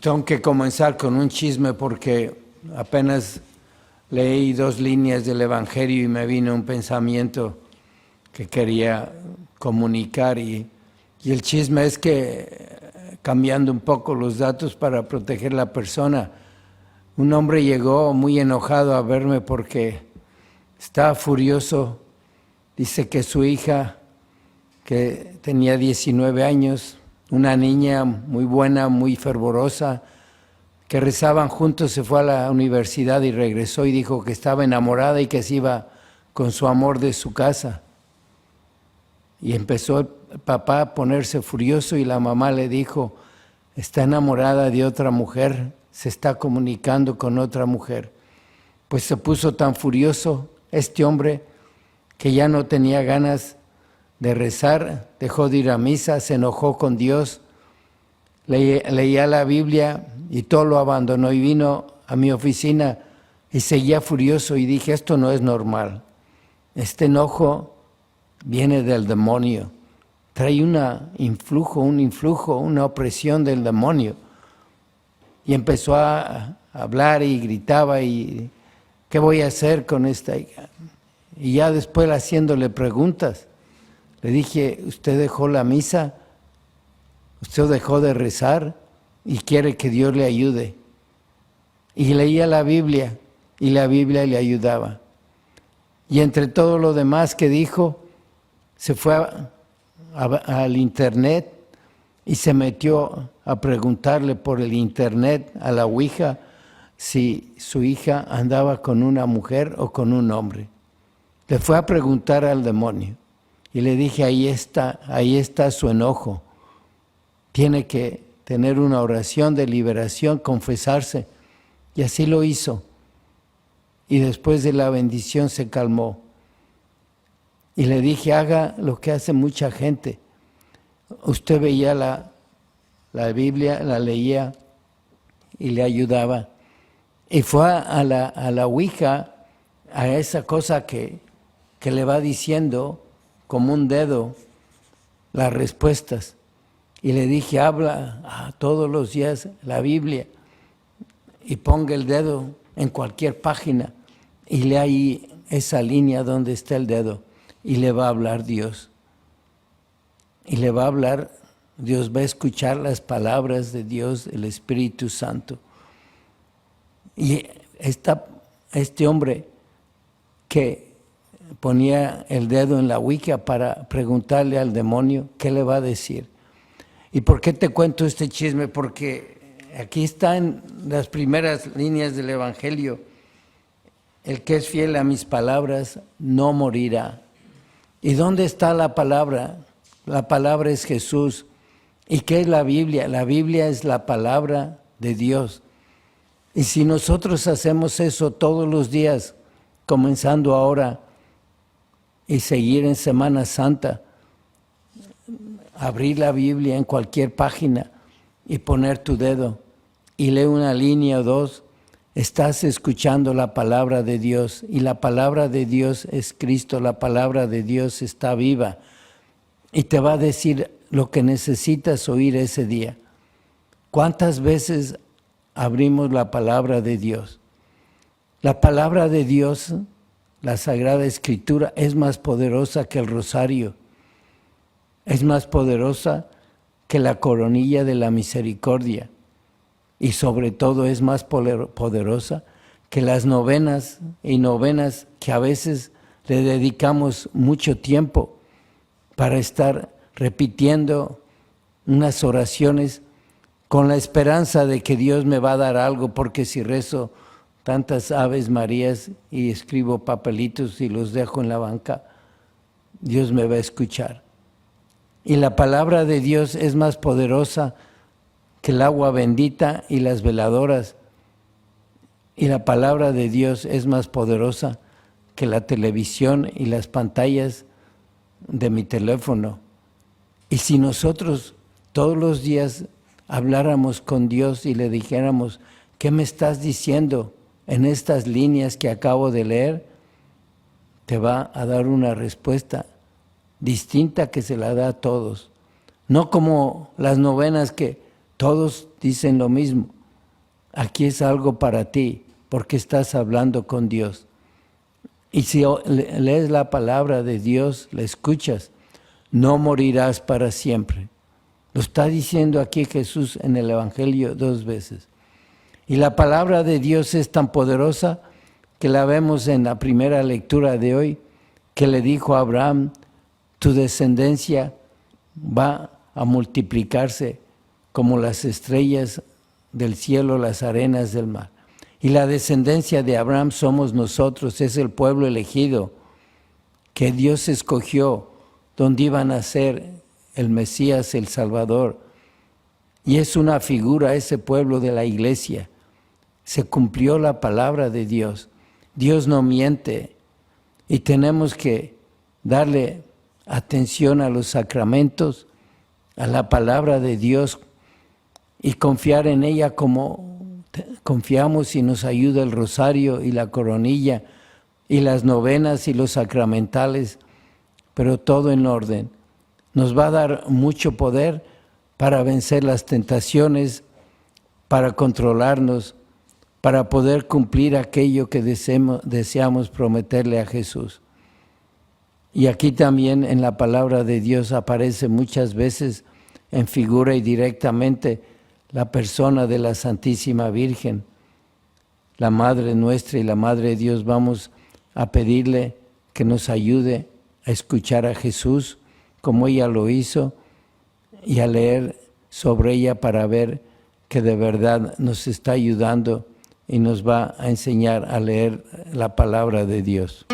tengo que comenzar con un chisme porque apenas leí 2 líneas del Evangelio y me vino un pensamiento que quería comunicar y el chisme es que, cambiando un poco los datos para proteger la persona, un hombre llegó muy enojado a verme porque estaba furioso. Dice que su hija, que tenía 19 años, una niña muy buena, muy fervorosa, que rezaban juntos, se fue a la universidad y regresó y dijo que estaba enamorada y que se iba con su amor de su casa. Y empezó el papá a ponerse furioso y la mamá le dijo, está enamorada de otra mujer, se está comunicando con otra mujer. Pues se puso tan furioso este hombre que ya no tenía ganas de rezar, dejó de ir a misa, se enojó con Dios, leía la Biblia y todo lo abandonó y vino a mi oficina y seguía furioso y dije, esto no es normal, este enojo viene del demonio, trae un influjo, una opresión del demonio. Y empezó a hablar y gritaba y ¿qué voy a hacer con esta hija? Y ya después haciéndole preguntas, le dije, ¿usted dejó la misa? ¿Usted dejó de rezar? Y quiere que Dios le ayude. Y leía la Biblia y la Biblia le ayudaba. Y entre todo lo demás que dijo, se fue al internet y se metió a preguntarle por el internet a la Ouija si su hija andaba con una mujer o con un hombre. Le fue a preguntar al demonio y le dije, ahí está su enojo. Tiene que tener una oración de liberación, confesarse. Y así lo hizo. Y después de la bendición se calmó. Y le dije, haga lo que hace mucha gente. Usted veía la Biblia, la leía y le ayudaba. Y fue a la Ouija, a esa cosa que le va diciendo como un dedo las respuestas. Y le dije, habla todos los días la Biblia y ponga el dedo en cualquier página y lea ahí esa línea donde está el dedo y le va a hablar Dios. Y le va a hablar, Dios va a escuchar las palabras de Dios, el Espíritu Santo. Y este hombre que ponía el dedo en la Ouija para preguntarle al demonio qué le va a decir. ¿Y por qué te cuento este chisme? Porque aquí está en las primeras líneas del Evangelio, el que es fiel a mis palabras no morirá. ¿Y dónde está la palabra? La palabra es Jesús. ¿Y qué es la Biblia? La Biblia es la palabra de Dios. Y si nosotros hacemos eso todos los días, comenzando ahora y seguir en Semana Santa, abrir la Biblia en cualquier página y poner tu dedo y leer una línea o dos, estás escuchando la palabra de Dios y la palabra de Dios es Cristo, la palabra de Dios está viva y te va a decir lo que necesitas oír ese día. ¿Cuántas veces abrimos la palabra de Dios? La palabra de Dios, la Sagrada Escritura, es más poderosa que el rosario, es más poderosa que la coronilla de la misericordia y sobre todo es más poderosa que las novenas y novenas que a veces le dedicamos mucho tiempo para estar repitiendo unas oraciones con la esperanza de que Dios me va a dar algo, porque si rezo tantas Aves Marías y escribo papelitos y los dejo en la banca, Dios me va a escuchar. Y la palabra de Dios es más poderosa que el agua bendita y las veladoras. Y la palabra de Dios es más poderosa que la televisión y las pantallas de mi teléfono. Y si nosotros todos los días habláramos con Dios y le dijéramos, ¿qué me estás diciendo en estas líneas que acabo de leer? Te va a dar una respuesta distinta que se la da a todos. No como las novenas que todos dicen lo mismo. aquí es algo para ti, porque estás hablando con Dios. Y si lees la palabra de Dios, la escuchas, no morirás para siempre. Lo está diciendo aquí Jesús en el Evangelio 2 veces. Y la palabra de Dios es tan poderosa que la vemos en la primera lectura de hoy, que le dijo a Abraham, tu descendencia va a multiplicarse como las estrellas del cielo, las arenas del mar. Y la descendencia de Abraham somos nosotros, es el pueblo elegido que Dios escogió, donde iba a nacer el Mesías, el Salvador. Y es una figura ese pueblo de la iglesia. Se cumplió la palabra de Dios. Dios no miente y tenemos que darle atención a los sacramentos, a la palabra de Dios y confiar en ella como confiamos y nos ayuda el rosario y la coronilla y las novenas y los sacramentales, pero todo en orden. Nos va a dar mucho poder para vencer las tentaciones, para controlarnos, para poder cumplir aquello que deseamos prometerle a Jesús. Y aquí también en la palabra de Dios aparece muchas veces en figura y directamente la persona de la Santísima Virgen, la Madre nuestra y la Madre de Dios. Vamos a pedirle que nos ayude a escuchar a Jesús como ella lo hizo y a leer sobre ella para ver que de verdad nos está ayudando y nos va a enseñar a leer la palabra de Dios.